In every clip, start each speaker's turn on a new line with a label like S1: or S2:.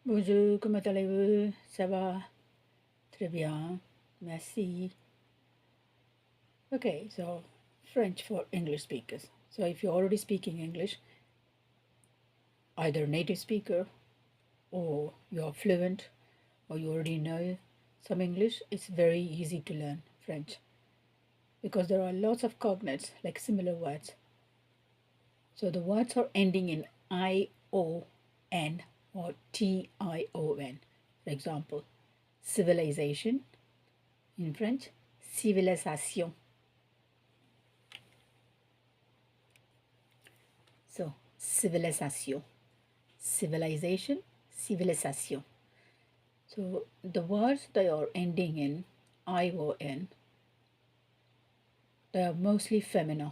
S1: Bonjour, comment allez-vous? Ça va? Très bien, merci. Okay, so French for English speakers. So if you're already speaking English, either native speaker or you're fluent or you already know some English, it's very easy to learn French because there are lots of cognates, like similar words. So the words are ending in I-O-N or T-I-O-N. For example, civilization in French, civilisation. So, civilisation, civilization, civilisation. So, the words that are ending in ION, they are mostly feminine.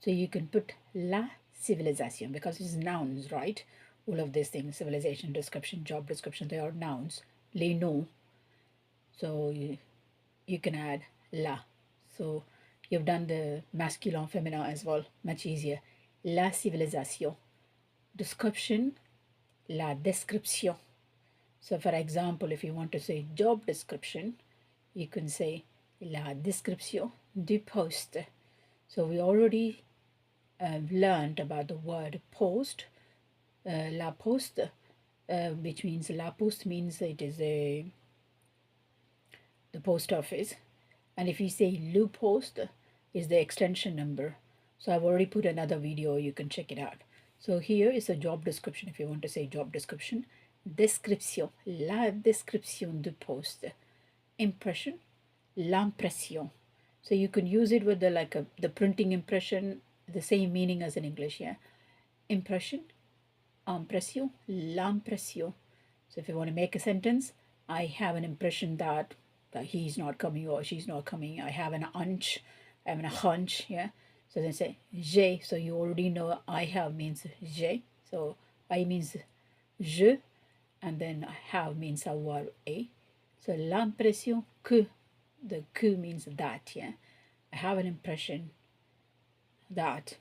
S1: So, you can put la civilisation because it's nouns, right? All of these things, civilization, description, job description, they are nouns, les noms. So, you can add la. So, you've done the masculine, feminine as well, much easier. La civilisation. Description, la description. So for example, if you want to say job description, you can say la description du poste. So we already learned about the word post, la poste, which means la poste means it is the post office. And if you say le poste is the extension number. So I've already put another video, you can check it out. So here is a job description if you want to say job description. Description, la description du poste. Impression, l'impression. So you can use it with the printing impression, the same meaning as in English, yeah. Impression, impression, l'impression. So if you want to make a sentence, I have an impression that he's not coming or she's not coming. I have an hunch, yeah. So then say j'ai. So you already know I have means j'ai. So I means je, and then have means avoir a. So l'impression que, the que means that, yeah. I have an impression that,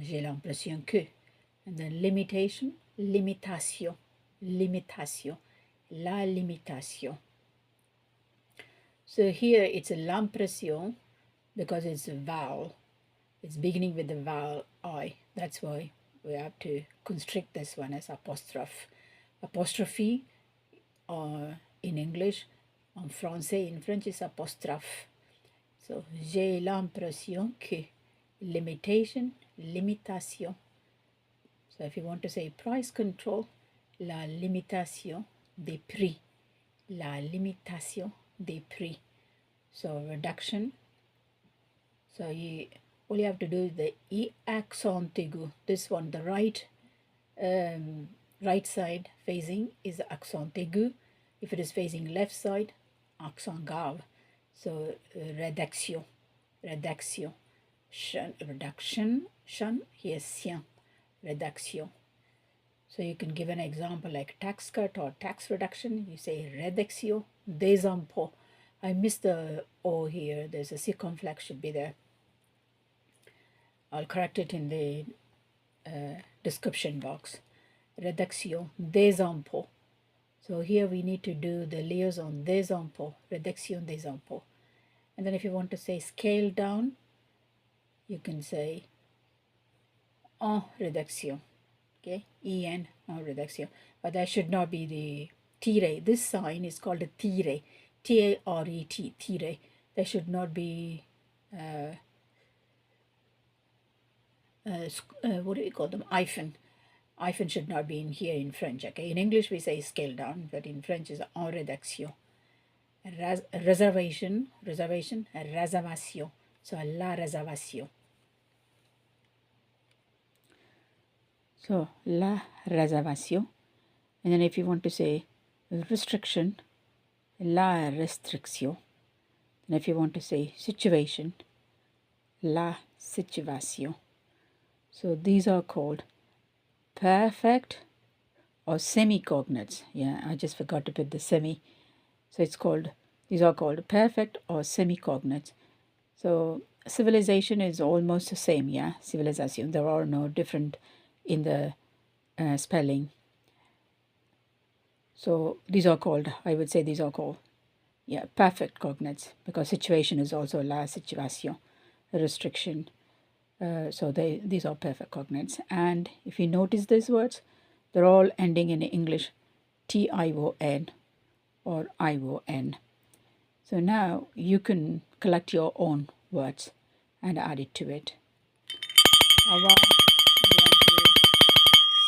S1: j'ai l'impression que. And then limitation, limitation, limitation, la limitation. So here it's a l'impression because it's a vowel. It's beginning with the vowel I. That's why we have to constrict this one as apostrophe. Apostrophe in English, en français, in French is apostrophe. So j'ai l'impression que, limitation, limitation. So if you want to say price control, la limitation des prix, la limitation des prix. So reduction. So all you have to do is the e accent aigu. This one, the right side facing is the accent aigu. If it is facing left side, accent grave. So réduction, réduction, reduction, here sien, réduction. So you can give an example like tax cut or tax reduction. You say réduction des impôts. I missed the O here. There's a circumflex should be there. I'll correct it in the description box. Réduction des impôts. So here we need to do the liaison des impôts, réduction des impôts. And then if you want to say scale down, you can say en réduction. Okay, en réduction. But that should not be the tire. This sign is called a tire. T-A-R-E-T, tire. That should not be what do we call them? Hyphen. Hyphen should not be in here in French. Okay, in English we say scale down, but in French is en réduction. Reservation, réservation. So la réservation. So la réservation. And then if you want to say restriction, la restriction. And if you want to say situation, la situation. So these are called perfect or semi-cognates. Yeah, I just forgot to put the semi. So these are called perfect or semi-cognates. So civilization is almost the same, yeah, civilization. There are no different in the spelling. So these are called, I would say these are called, yeah, perfect cognates, because situation is also la situation, restriction. So these are perfect cognates. And if you notice these words, they're all ending in English tion or ion. So now you can collect your own words and add it to it. Au revoir.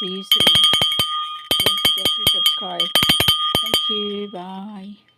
S1: See you soon. Don't forget to subscribe. Thank you. Bye.